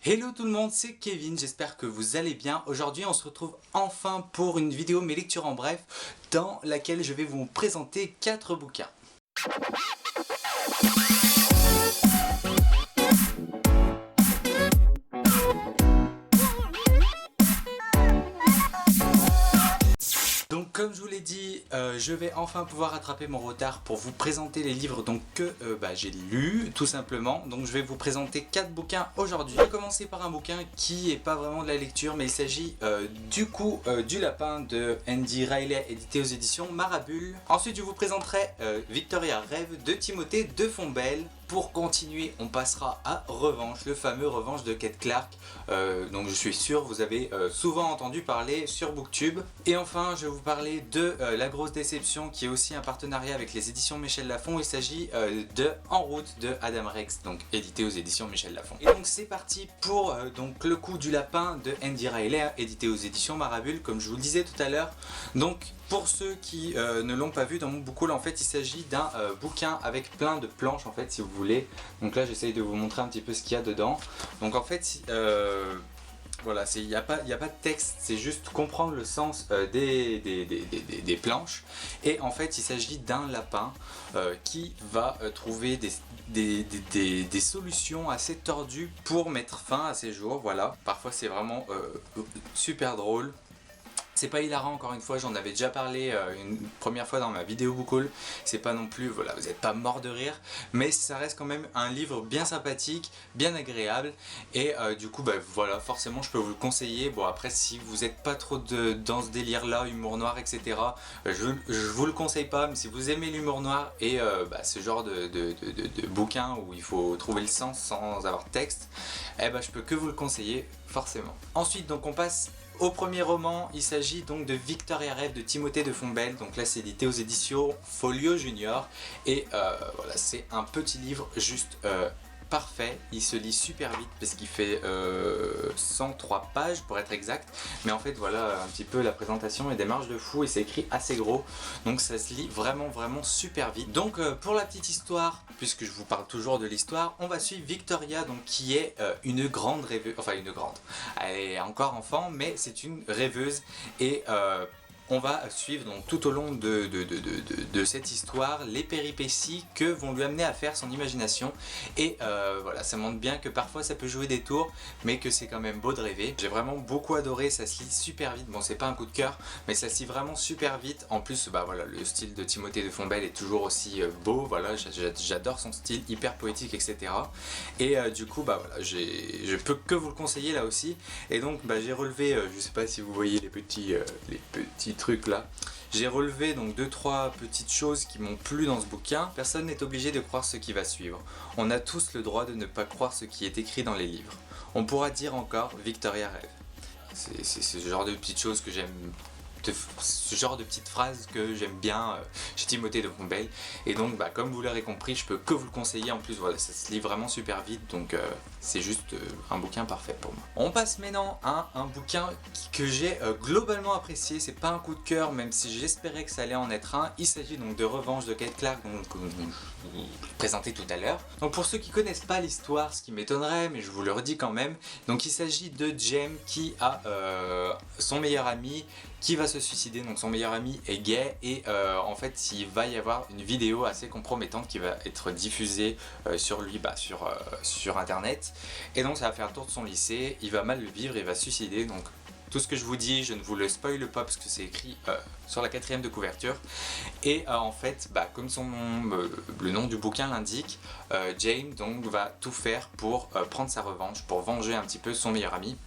Hello tout le monde, c'est Kevin, j'espère que vous allez bien. Aujourd'hui on se retrouve enfin pour une vidéo mes lectures en bref dans laquelle je vais vous présenter 4 bouquins. Donc comme je vous l'ai dit, je vais enfin pouvoir rattraper mon retard pour vous présenter les livres que j'ai lus tout simplement. Donc je vais vous présenter 4 bouquins aujourd'hui. Je vais commencer par un bouquin qui est pas vraiment de la lecture, mais il s'agit du lapin de Andy Riley, édité aux éditions Marabule. Ensuite je vous présenterai Victoria Rêve de Timothée de Fombelle. Pour continuer, on passera à Revanche, le fameux Revanche de Kate Clark. Donc je suis sûr vous avez souvent entendu parler sur Booktube. Et enfin je vais vous parler de La Grosse Déception, qui est aussi un partenariat avec les éditions Michel Lafon. Il s'agit de En Route de Adam Rex, donc édité aux éditions Michel Lafon. Et donc c'est parti pour donc Le Coup du Lapin de Andy Riley, édité aux éditions Marabule, comme je vous le disais tout à l'heure. Donc pour ceux qui ne l'ont pas vu, dans mon book haul, en fait il s'agit d'un bouquin avec plein de planches en fait, si vous voulez. Donc là j'essaye de vous montrer un petit peu ce qu'il y a dedans. Donc en fait voilà, il n'y a pas de texte, c'est juste comprendre le sens des planches. Et en fait il s'agit d'un lapin qui va trouver des solutions assez tordues pour mettre fin à ses jours. Voilà, parfois c'est vraiment super drôle. C'est pas hilarant, encore une fois, j'en avais déjà parlé une première fois dans ma vidéo book haul. C'est pas non plus, voilà, vous n'êtes pas mort de rire, mais ça reste quand même un livre bien sympathique, bien agréable. Et du coup, voilà, forcément je peux vous le conseiller. Bon, après, si vous n'êtes pas trop dans ce délire là, humour noir, etc., je vous le conseille pas. Mais si vous aimez l'humour noir et ce genre de bouquin où il faut trouver le sens sans avoir de texte, je peux que vous le conseiller, forcément. Ensuite, donc on passe au premier roman. Il s'agit donc de Victoria Rêve de Timothée de Fombelle. Donc là c'est édité aux éditions Folio Junior. Et voilà, c'est un petit livre juste parfait. Il se lit super vite parce qu'il fait 103 pages pour être exact. Mais en fait voilà un petit peu la présentation et des marges de fou, et c'est écrit assez gros. Donc ça se lit vraiment super vite. Donc pour la petite histoire, puisque je vous parle toujours de l'histoire, on va suivre Victoria, donc qui est une grande rêveuse, enfin une grande, elle est encore enfant mais c'est une rêveuse. Et on va suivre donc tout au long de cette histoire les péripéties que vont lui amener à faire son imagination. Et voilà, ça montre bien que parfois ça peut jouer des tours, mais que c'est quand même beau de rêver. J'ai vraiment beaucoup adoré, ça se lit super vite. Bon, c'est pas un coup de cœur, mais ça se lit vraiment super vite. En plus, voilà, le style de Timothée de Fombelle est toujours aussi beau. Voilà, j'adore son style hyper poétique, etc. Et du coup, voilà, je peux que vous le conseiller là aussi. Et donc, j'ai relevé, je sais pas si vous voyez les petits trucs là. J'ai relevé donc 2-3 petites choses qui m'ont plu dans ce bouquin. Personne n'est obligé de croire ce qui va suivre. On a tous le droit de ne pas croire ce qui est écrit dans les livres. On pourra dire encore Victoria rêve. C'est ce genre de petites choses que j'aime, ce genre de petites phrases que j'aime bien chez Timothée de Fombelle. Et donc comme vous l'aurez compris, je peux que vous le conseiller. En plus voilà, ça se lit vraiment super vite, donc c'est juste un bouquin parfait pour moi. On passe maintenant à un bouquin que j'ai globalement apprécié. C'est pas un coup de cœur, même si j'espérais que ça allait en être un. Il s'agit donc de Revanche de Kate Clark, donc, que je vous présentais tout à l'heure. Donc pour ceux qui connaissent pas l'histoire, ce qui m'étonnerait, mais je vous le redis quand même, donc il s'agit de James qui a son meilleur ami qui va se suicider. Donc son meilleur ami est gay, et en fait il va y avoir une vidéo assez compromettante qui va être diffusée sur lui, sur internet. Et donc ça va faire le tour de son lycée, il va mal le vivre, il va se suicider. Donc tout ce que je vous dis, je ne vous le spoile pas parce que c'est écrit sur la 4e de couverture. Et en fait, comme son nom, le nom du bouquin l'indique, James donc va tout faire pour prendre sa revanche, pour venger un petit peu son meilleur ami.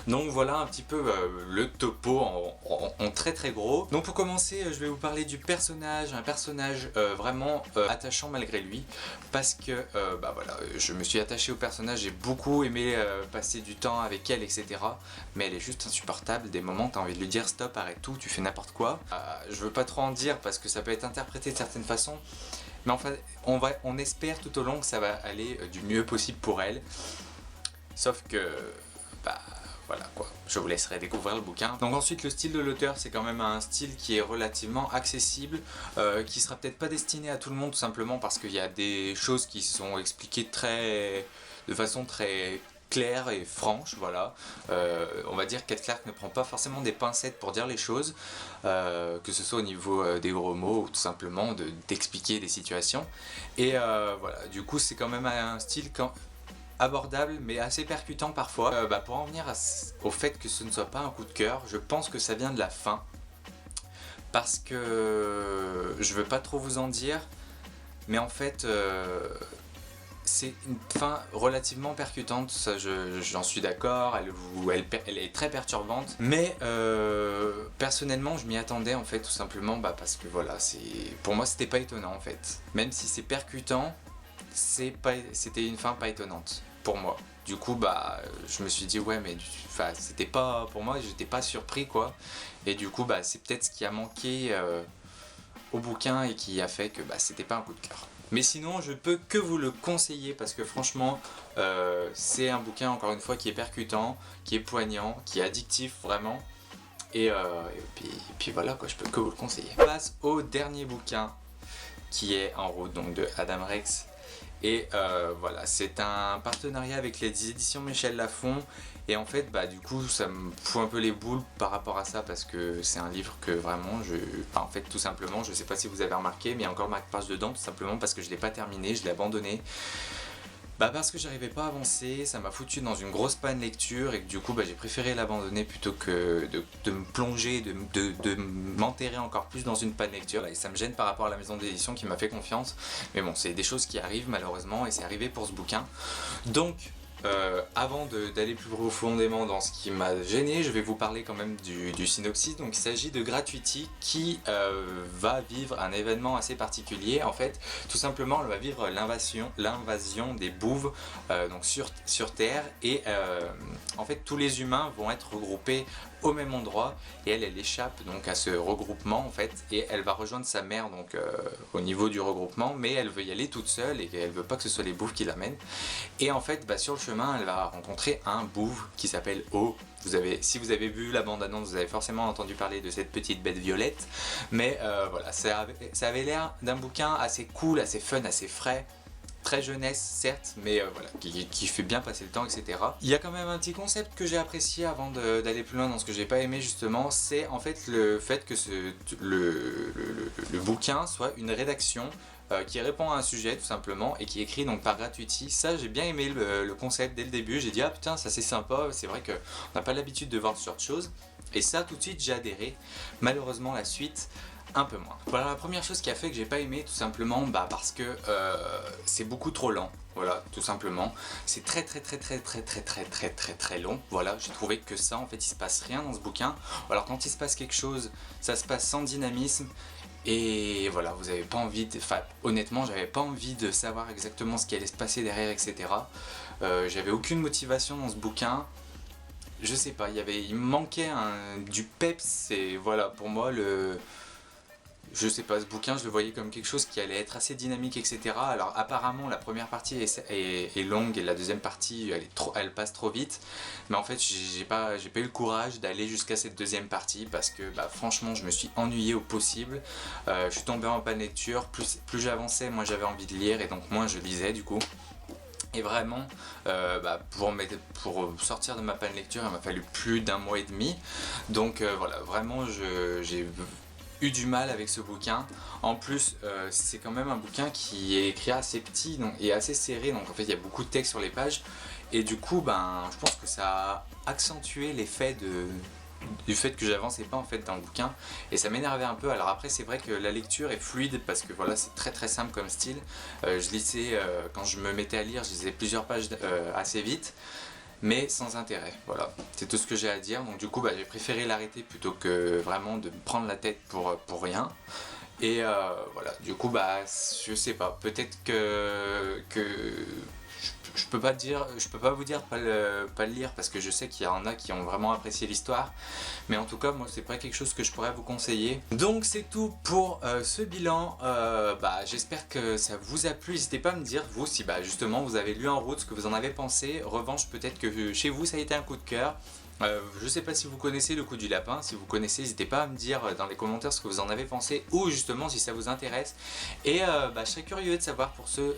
Donc voilà un petit peu le topo en très gros. Donc pour commencer, je vais vous parler du personnage, un personnage vraiment attachant malgré lui, parce que voilà, je me suis attaché au personnage, j'ai beaucoup aimé passer du temps avec elle, etc. Mais elle est juste insupportable. Des moments t'as envie de lui dire stop, arrête tout, tu fais n'importe quoi. Je veux pas trop en dire parce que ça peut être interprété de certaines façons, mais enfin on espère tout au long que ça va aller du mieux possible pour elle. Sauf que voilà quoi, je vous laisserai découvrir le bouquin. Donc ensuite, le style de l'auteur, c'est quand même un style qui est relativement accessible, qui sera peut-être pas destiné à tout le monde, tout simplement parce qu'il y a des choses qui sont expliquées de façon très claire et franche, voilà. On va dire qu'Ed Clark ne prend pas forcément des pincettes pour dire les choses, que ce soit au niveau des gros mots ou tout simplement d'expliquer des situations. Et voilà, du coup c'est quand même un style abordable mais assez percutant parfois. Pour en venir au fait que ce ne soit pas un coup de cœur, je pense que ça vient de la fin. Parce que je veux pas trop vous en dire, mais en fait c'est une fin relativement percutante, ça j'en suis d'accord, elle est très perturbante, mais personnellement je m'y attendais en fait tout simplement parce que voilà, pour moi c'était pas étonnant en fait, même si c'est percutant, c'était une fin pas étonnante pour moi. Du coup je me suis dit ouais mais c'était pas, pour moi j'étais pas surpris quoi, et du coup c'est peut-être ce qui a manqué au bouquin et qui a fait que c'était pas un coup de cœur. Mais sinon je peux que vous le conseiller parce que franchement c'est un bouquin encore une fois qui est percutant, qui est poignant, qui est addictif vraiment, et puis voilà quoi, je peux que vous le conseiller. On passe au dernier bouquin qui est En route donc de Adam Rex. Et voilà, c'est un partenariat avec les éditions Michel Lafon. Et en fait, du coup, ça me fout un peu les boules par rapport à ça parce que c'est un livre que vraiment, en fait, tout simplement, je sais pas si vous avez remarqué, mais il y a encore marque-page dedans, tout simplement parce que je l'ai pas terminé, je l'ai abandonné. Parce que j'arrivais pas à avancer, ça m'a foutu dans une grosse panne lecture et que du coup j'ai préféré l'abandonner plutôt que de me plonger, de m'enterrer encore plus dans une panne lecture. Et ça me gêne par rapport à la maison d'édition qui m'a fait confiance. Mais bon, c'est des choses qui arrivent malheureusement et c'est arrivé pour ce bouquin. Donc avant d'aller plus profondément dans ce qui m'a gêné, je vais vous parler quand même du synopsis. Donc il s'agit de Gratuity qui va vivre un événement assez particulier. En fait, tout simplement, elle va vivre l'invasion des Bouves donc sur Terre, et en fait tous les humains vont être regroupés au même endroit, et elle échappe donc à ce regroupement en fait, et elle va rejoindre sa mère donc au niveau du regroupement, mais elle veut y aller toute seule et elle veut pas que ce soit les Bouves qui l'amènent. Et en fait sur le chemin elle va rencontrer un Bouve qui s'appelle O. Si vous avez vu la bande-annonce, vous avez forcément entendu parler de cette petite bête violette, mais voilà, ça avait l'air d'un bouquin assez cool, assez fun, assez frais, très jeunesse certes, mais voilà, qui fait bien passer le temps, etc. Il y a quand même un petit concept que j'ai apprécié avant d'aller plus loin dans ce que j'ai pas aimé justement, c'est en fait le fait que le bouquin soit une rédaction qui répond à un sujet tout simplement et qui est écrit donc par Gratuity. Ça j'ai bien aimé le concept dès le début, j'ai dit ah putain ça c'est sympa, c'est vrai qu'on n'a pas l'habitude de voir ce genre de choses, et ça tout de suite j'ai adhéré. Malheureusement la suite un peu moins. Voilà la première chose qui a fait que j'ai pas aimé tout simplement parce que c'est beaucoup trop lent. Voilà, tout simplement. C'est très long. Voilà, j'ai trouvé que ça, en fait, il se passe rien dans ce bouquin. Alors quand il se passe quelque chose, ça se passe sans dynamisme. Et voilà, vous avez pas envie honnêtement, j'avais pas envie de savoir exactement ce qui allait se passer derrière, etc. J'avais aucune motivation dans ce bouquin. Je sais pas, il me manquait du peps, et voilà, pour moi, je sais pas, ce bouquin je le voyais comme quelque chose qui allait être assez dynamique, etc. Alors apparemment la première partie est longue et la deuxième partie elle passe trop vite, mais en fait j'ai pas eu le courage d'aller jusqu'à cette deuxième partie parce que franchement je me suis ennuyé au possible. Je suis tombé en panne lecture, plus j'avançais, moins j'avais envie de lire et donc moins je lisais du coup. Et vraiment, pour sortir de ma panne lecture, il m'a fallu plus d'1 mois et demi. Donc voilà, vraiment j'ai eu du mal avec ce bouquin. En plus c'est quand même un bouquin qui est écrit assez petit et assez serré, donc en fait il y a beaucoup de texte sur les pages, et du coup je pense que ça a accentué l'effet du fait que j'avançais pas en fait dans le bouquin, et ça m'énervait un peu. Alors après c'est vrai que la lecture est fluide parce que voilà, c'est très simple comme style. Je lisais quand je me mettais à lire, je lisais plusieurs pages assez vite, mais sans intérêt. Voilà, c'est tout ce que j'ai à dire. Donc du coup j'ai préféré l'arrêter plutôt que vraiment de me prendre la tête pour rien. Et voilà, du coup je sais pas, peut-être que je peux pas vous dire pas le lire parce que je sais qu'il y en a qui ont vraiment apprécié l'histoire, mais en tout cas moi c'est pas quelque chose que je pourrais vous conseiller. Donc c'est tout pour ce bilan. J'espère que ça vous a plu. N'hésitez pas à me dire vous si justement vous avez lu En route, ce que vous en avez pensé. Revanche, peut-être que chez vous ça a été un coup de cœur. Je sais pas si vous connaissez Le Coup du Lapin. Si vous connaissez, n'hésitez pas à me dire dans les commentaires ce que vous en avez pensé ou justement si ça vous intéresse. Et je serais curieux de savoir pour ceux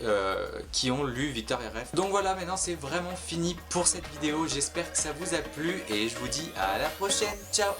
qui ont lu Victor et Ref. Donc voilà, maintenant c'est vraiment fini pour cette vidéo. J'espère que ça vous a plu et je vous dis à la prochaine. Ciao!